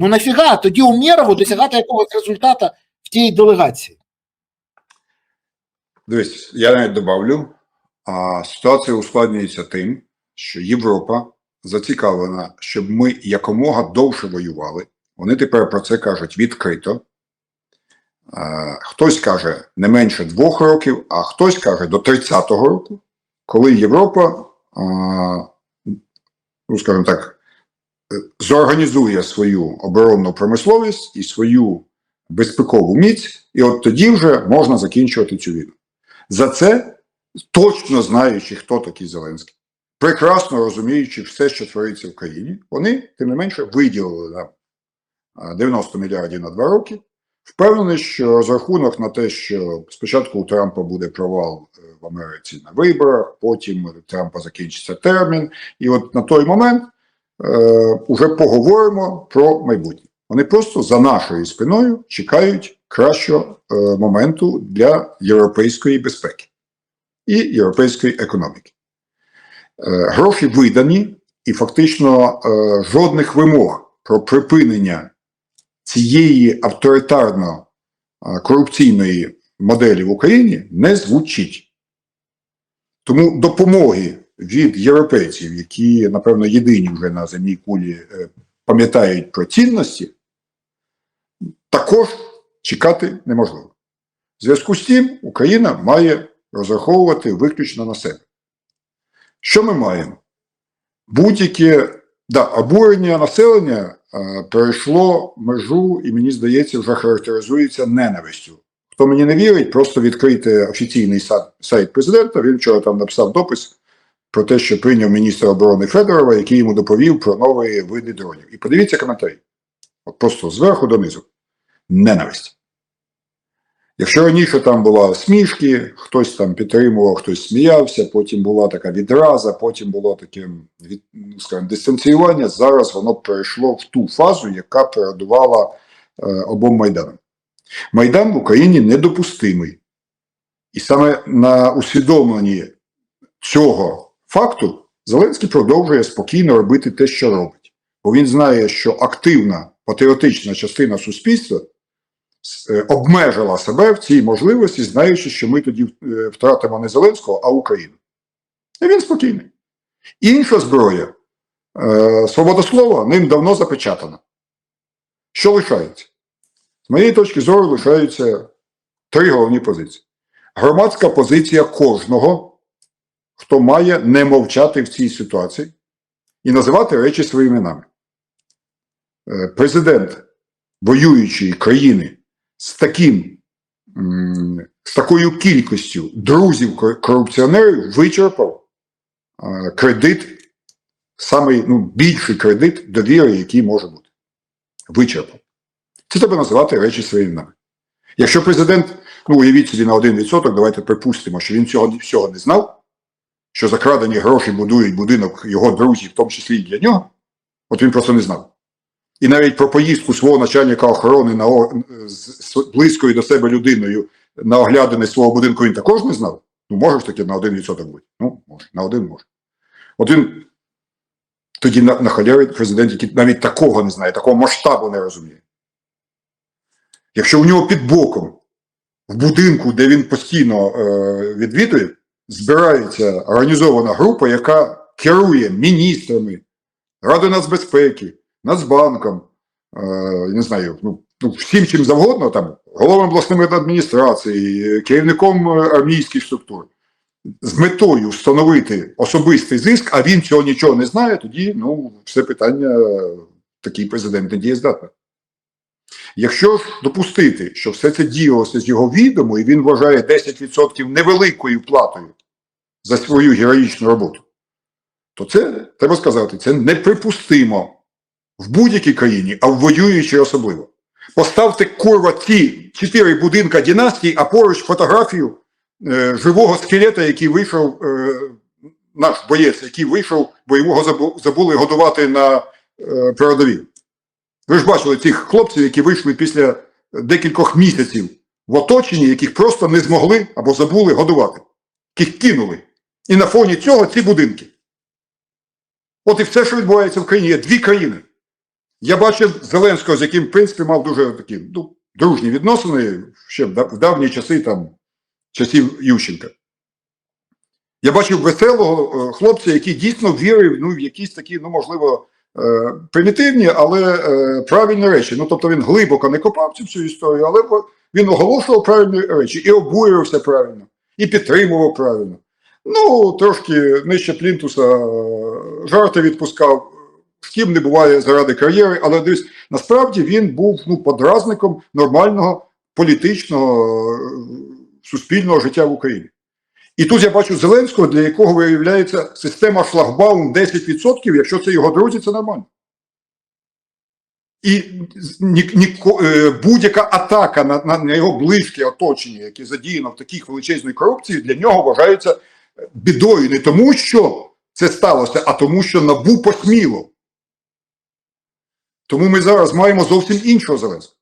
Ну нафіга тоді Умєрову досягати якогось результату в тій делегації? Дивись, я навіть добавлю, ситуація ускладнюється тим, що Європа зацікавлена, щоб ми якомога довше воювали. Вони тепер про це кажуть відкрито. Хтось каже не менше 2 років, а хтось каже до 30-го року, коли Європа, ну скажімо так, зорганізує свою оборонну промисловість і свою безпекову міць, і от тоді вже можна закінчувати цю війну. За це, точно знаючи, хто такий Зеленський, прекрасно розуміючи все, що твориться в країні, вони, тим не менше, виділили нам 90 мільярдів на 2 роки, впевнений, що розрахунок на те, що спочатку у Трампа буде провал в Америці на виборах, потім у Трампа закінчиться термін, і от на той момент уже поговоримо про майбутнє. Вони просто за нашою спиною чекають кращого моменту для європейської безпеки і європейської економіки. Гроші видані, і фактично жодних вимог про припинення цієї авторитарно-корупційної моделі в Україні не звучить. Тому допомоги від європейців, які, напевно, єдині вже на земній кулі пам'ятають про цінності, також чекати неможливо. В зв'язку з тим, Україна має розраховувати виключно на себе. Що ми маємо? Будь-яке обурення населення перейшло межу і, мені здається, вже характеризується ненавистю. Хто мені не вірить, просто відкрийте офіційний сайт президента. Він вчора там написав допис про те, що прийняв міністр оборони Федорова, який йому доповів про нові види дронів. І подивіться коментарі. От просто зверху донизу. Ненависть. Якщо раніше там була смішки, хтось там підтримував, хтось сміявся, потім була така відраза, потім було таке, скажімо, дистанціювання, зараз воно перейшло в ту фазу, яка передувала обом Майданам. Майдан в Україні недопустимий. І саме на усвідомленні цього факту Зеленський продовжує спокійно робити те, що робить. Бо він знає, що активна патріотична частина суспільства обмежила себе в цій можливості, знаючи, що ми тоді втратимо не Зеленського, а Україну. І він спокійний. Інша зброя, свобода слова, ним давно запечатана. Що лишається? З моєї точки зору лишаються 3 головні позиції. Громадська позиція кожного, хто має не мовчати в цій ситуації і називати речі своїми іменами. Президент воюючої країни з такою кількістю друзів-корупціонерів вичерпав кредит, самий більший кредит довіри, який може бути. Вичерпав. Це треба називати речі своїми іменами. Якщо президент, уявіть собі на 1%, давайте припустимо, що він цього всього не знав, що закрадені гроші будують будинок його друзів, в тому числі і для нього, от він просто не знав. І навіть про поїздку свого начальника охорони з близькою до себе людиною на оглядини свого будинку він також не знав. Може ж таки на 1% бути? Може, на 1 може. От він тоді нахалявить президент, який навіть такого не знає, такого масштабу не розуміє. Якщо у нього під боком, в будинку, де він постійно відвідує, збирається організована група, яка керує міністрами, Радою нацбезпеки, Нацбанком, не знаю, всім чим завгодно, там, головами обласної адміністрації, керівником армійських структур, з метою встановити особистий зиск, а він цього нічого не знає, тоді, все питання, такий президент не дієздатний. Якщо ж допустити, що все це діялося з його відому, і він вважає 10% невеликою платою за свою героїчну роботу, то це, треба сказати, це неприпустимо в будь-якій країні, а в воюючій особливо. Поставте, курва, ці 4 будинка династії, а поруч фотографію живого скелета, який вийшов, наш боєць, який вийшов, бо його забули годувати на передовій. Ви ж бачили цих хлопців, які вийшли після декількох місяців в оточенні, яких просто не змогли або забули годувати. Яких кинули. І на фоні цього ці будинки. От і все, що відбувається в країні. Є 2 країни. Я бачив Зеленського, з яким, в принципі, мав дуже такі дружні відносини ще в давні часи, часів Ющенка. Я бачив веселого хлопця, який дійсно вірив в якісь такі, можливо, примітивні, але правильні речі. Тобто він глибоко не копав цю історію, але він оголошував правильні речі і обурювався правильно, і підтримував правильно. Трошки нижче плінтуса жарти відпускав, з ким не буває заради кар'єри, але десь насправді він був подразником нормального політичного, суспільного життя в Україні. І тут я бачу Зеленського, для якого виявляється система шлагбаум 10%, якщо це його друзі, це нормально. І будь-яка атака на його близьке оточення, яке задіяно в такій величезній корупції, для нього вважається бідою. Не тому, що це сталося, а тому, що НАБУ посміло. Тому ми зараз маємо зовсім іншого Зеленського.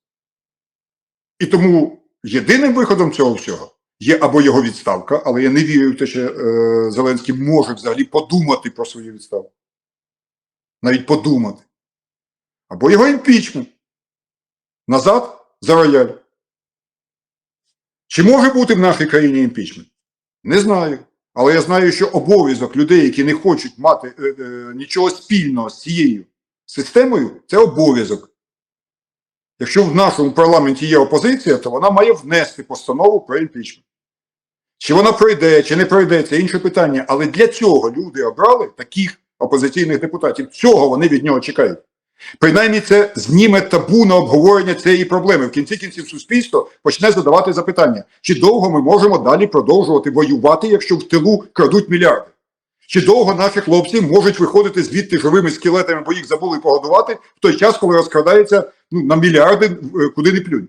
І тому єдиним виходом цього всього є або його відставка, але я не вірю в те, що Зеленський може взагалі подумати про свою відставку. Навіть подумати. Або його імпічмент. Назад за рояль. Чи може бути в нашій країні імпічмент? Не знаю. Але я знаю, що обов'язок людей, які не хочуть мати нічого спільного з цією системою, це обов'язок. Якщо в нашому парламенті є опозиція, то вона має внести постанову про імпічмент. Чи вона пройде, чи не пройде, це інше питання. Але для цього люди обрали таких опозиційних депутатів. Цього вони від нього чекають. Принаймні це зніме табу на обговорення цієї проблеми. В кінці кінців суспільство почне задавати запитання, чи довго ми можемо далі продовжувати воювати, якщо в тилу крадуть мільярди? Чи довго наші хлопці можуть виходити звідти живими скелетами, бо їх забули погодувати, в той час, коли розкрадається на мільярди, куди не плюнь?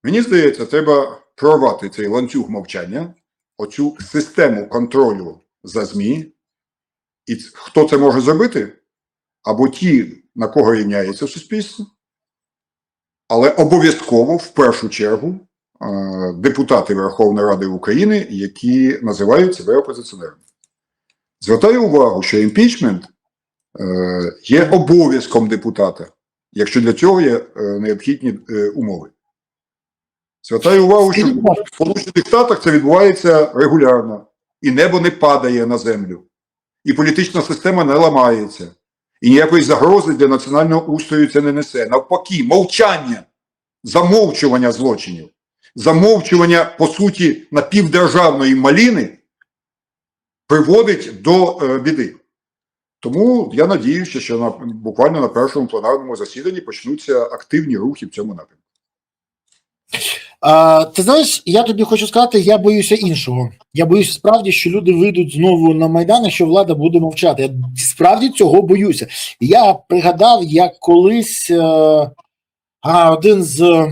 Мені здається, треба прорвати цей ланцюг мовчання, оцю систему контролю за ЗМІ. І хто це може зробити? Або ті, на кого рівняється суспільство, але обов'язково, в першу чергу, депутати Верховної Ради України, які називають себе опозиціонерами. Звертаю увагу, що імпічмент є обов'язком депутата, якщо для цього є необхідні умови. Звертаю увагу, що в Сполучених Штатах це відбувається регулярно, і небо не падає на землю, і політична система не ламається, і ніякої загрози для національного устрою це не несе. Навпаки, мовчання, замовчування злочинів, замовчування, по суті, напівдержавної маліни приводить до біди. Тому я надіюся, що буквально на першому пленарному засіданні почнуться активні рухи в цьому напрямку. Ти знаєш, я тобі хочу сказати, я боюся іншого. Я боюся справді, що люди вийдуть знову на Майдан, що влада буде мовчати. Я справді цього боюся. Я пригадав, як колись один з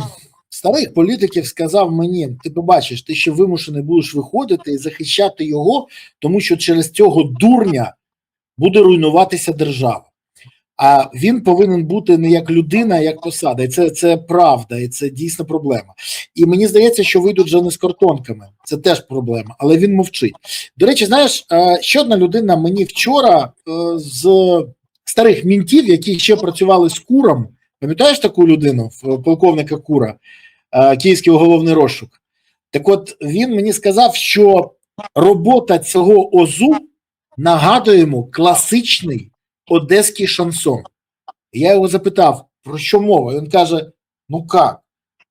старих політиків сказав мені: ти побачиш, ти ще вимушений будеш виходити і захищати його, тому що через цього дурня буде руйнуватися держава. А він повинен бути не як людина, а як посада. І це правда, і це дійсно проблема. І мені здається, що вийдуть вже не з картонками. Це теж проблема, але він мовчить. До речі, знаєш, ще одна людина мені вчора з старих мінтів, які ще працювали з Куром, пам'ятаєш таку людину, полковника Кура, київський уголовний розшук? Так от, він мені сказав, що робота цього ОЗУ нагадує йому класичний одеський шансон. Я його запитав, про що мова? Він каже: ну как,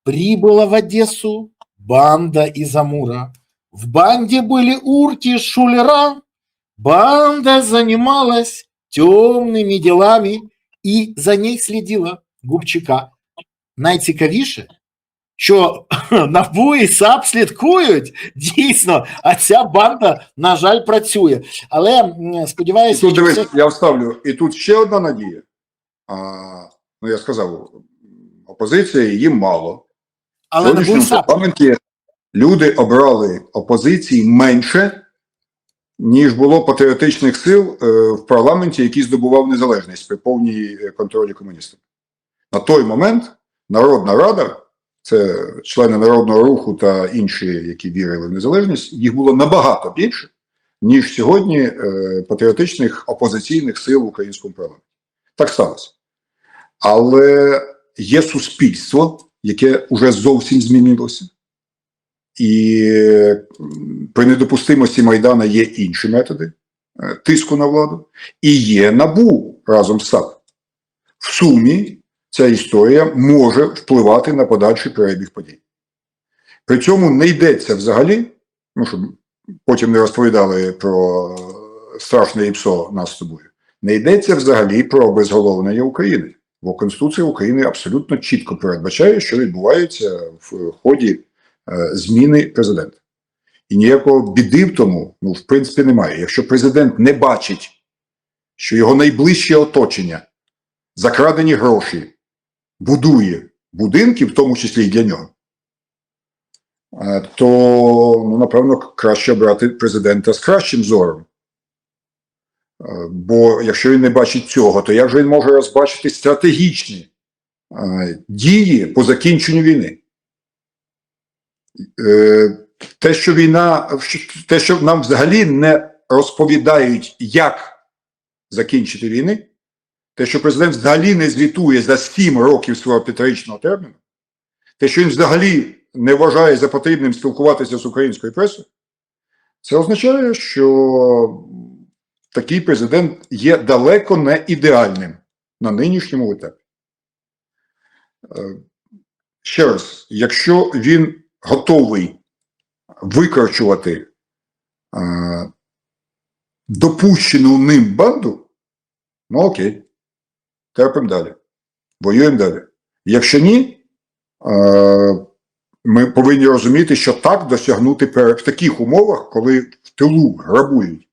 прибыла в Одессу банда из Амура. В банде были урки, шулера. Банда занималась темными делами і за ней слідила Губчика. Найцікавіше, що НАБУ і САП слідкують, дійсно, а ця банда, на жаль, працює. Але сподіваюся, тут, дивись, я вставлю, і тут ще одна надія. Я сказав, опозиція, її мало. Але в сьогоднішньому парламенті люди обрали опозиції менше, ніж було патріотичних сил в парламенті, який здобував незалежність при повній контролі комуністів. На той момент Народна Рада, це члени Народного Руху та інші, які вірили в незалежність, їх було набагато більше, ніж сьогодні патріотичних опозиційних сил в українському парламенті. Так сталося. Але є суспільство, яке вже зовсім змінилося. І при недопустимості Майдана є інші методи тиску на владу. І є НАБУ разом з САП. В сумі ця історія може впливати на подальший перебіг подій. При цьому не йдеться взагалі, ну, щоб потім не розповідали про страшне ІПСО нас з тобою, не йдеться взагалі про обезголовлення України. Бо Конституція України абсолютно чітко передбачає, що відбувається в ході зміни президента. І ніякого біди в тому, ну, в принципі, немає. Якщо президент не бачить, що його найближче оточення, закрадені гроші, будує будинки, в тому числі і для нього, то, ну, напевно, краще обрати президента з кращим зором. Бо якщо він не бачить цього, то як же він може розбачити стратегічні дії по закінченню війни? Те, що нам взагалі не розповідають, як закінчити війни, те, що президент взагалі не звітує за 7 років свого 5-річного терміну, те, що він взагалі не вважає за потрібним спілкуватися з українською пресою, це означає, що такий президент є далеко не ідеальним на нинішньому етапі. Ще раз, якщо він готовий викорчувати допущену ним банду, ну окей, терпимо далі, воюємо далі. Якщо ні, ми повинні розуміти, що так досягнути в таких умовах, коли в тилу грабують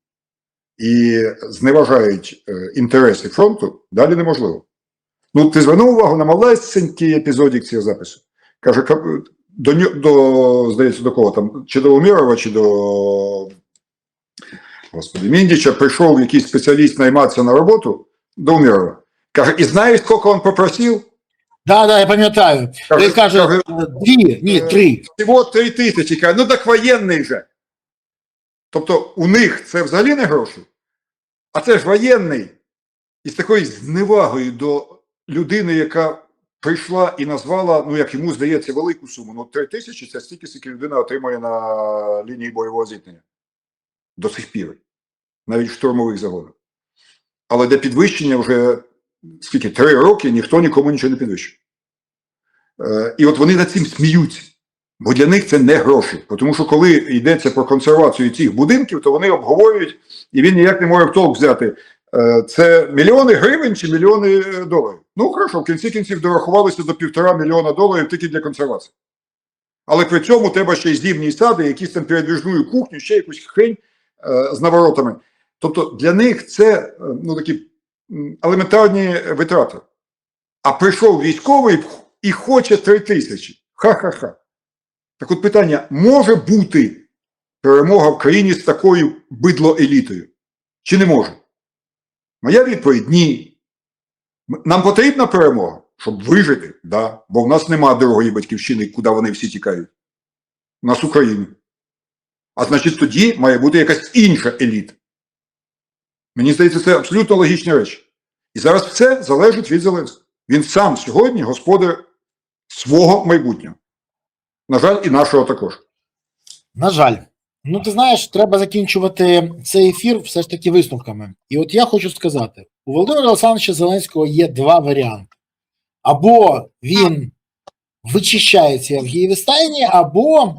і зневажають інтереси фронту, далі неможливо. Ну, ти звернув увагу на малесенький епізодик цього запису. Каже, здається, до кого там, чи до Умєрова, чи до Міндіча прийшов якийсь спеціаліст найматися на роботу до Умєрова. Каже, і знаєш, скільки він попросив? Да, я пам'ятаю. Він каже, 3. Всього 3 тисячі. Каже, ну так воєнний же. Тобто у них це взагалі не гроші, а це ж воєнний. І з такою зневагою до людини, яка прийшла і назвала, ну як йому здається, велику суму. Ну 3 тисячі – це стільки, скільки людина отримує на лінії бойового зіткнення. До сих пір. Навіть в штурмових загонах. Але для підвищення вже, скільки, 3 роки ніхто нікому нічого не підвищує. І от вони над цим сміються. Бо для них це не гроші. Тому що коли йдеться про консервацію цих будинків, то вони обговорюють, і він ніяк не може в толк взяти, це мільйони гривень чи мільйони доларів. Ну, хорошо, в кінці кінців дорахувалися до $1,5 мільйона тільки для консервації. Але при цьому треба ще й зимні сади, якісь там передвіжну кухню, ще якусь хрень з наворотами. Тобто для них це, ну, такі елементарні витрати. А прийшов військовий і хоче 3 тисячі. Ха-ха-ха. Так от питання, може бути перемога в країні з такою бидлоелітою? Чи не може? Моя відповідь – ні. Нам потрібна перемога, щоб вижити, да. Бо в нас немає дорогої батьківщини, куди вони всі тікають. У нас Україна. А значить тоді має бути якась інша еліта. Мені здається, це абсолютно логічні речі. І зараз все залежить від Зеленського. Він сам сьогодні господар свого майбутнього. На жаль, і нашого також. На жаль. Ну, ти знаєш, треба закінчувати цей ефір все ж таки висновками. І от я хочу сказати, у Володимира Олександровича Зеленського є 2 варіанти. Або він вичищається в Євістайні, або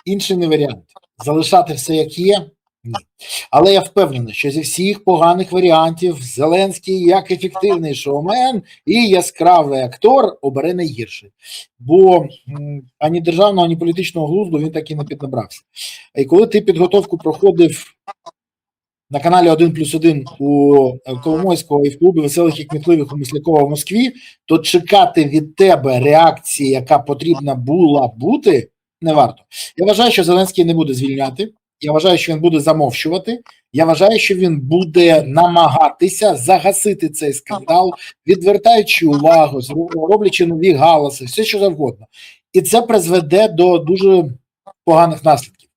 інший не варіант. Залишати все як є? Ні. Але я впевнений, що зі всіх поганих варіантів Зеленський як ефективний шоумен і яскравий актор обере найгірший. Бо ані державного, ані політичного глузду він так і не піднабрався. І коли ти підготовку проходив на каналі 1+1 у Коломойського і в клубі веселих і кмітливих у Мислякова в Москві, то чекати від тебе реакції, яка потрібна була бути, не варто. Я вважаю, що Зеленський не буде звільняти. Я вважаю, що він буде замовчувати. Я вважаю, що він буде намагатися загасити цей скандал, відвертаючи увагу, роблячи нові галаси, все що завгодно. І це призведе до дуже поганих наслідків.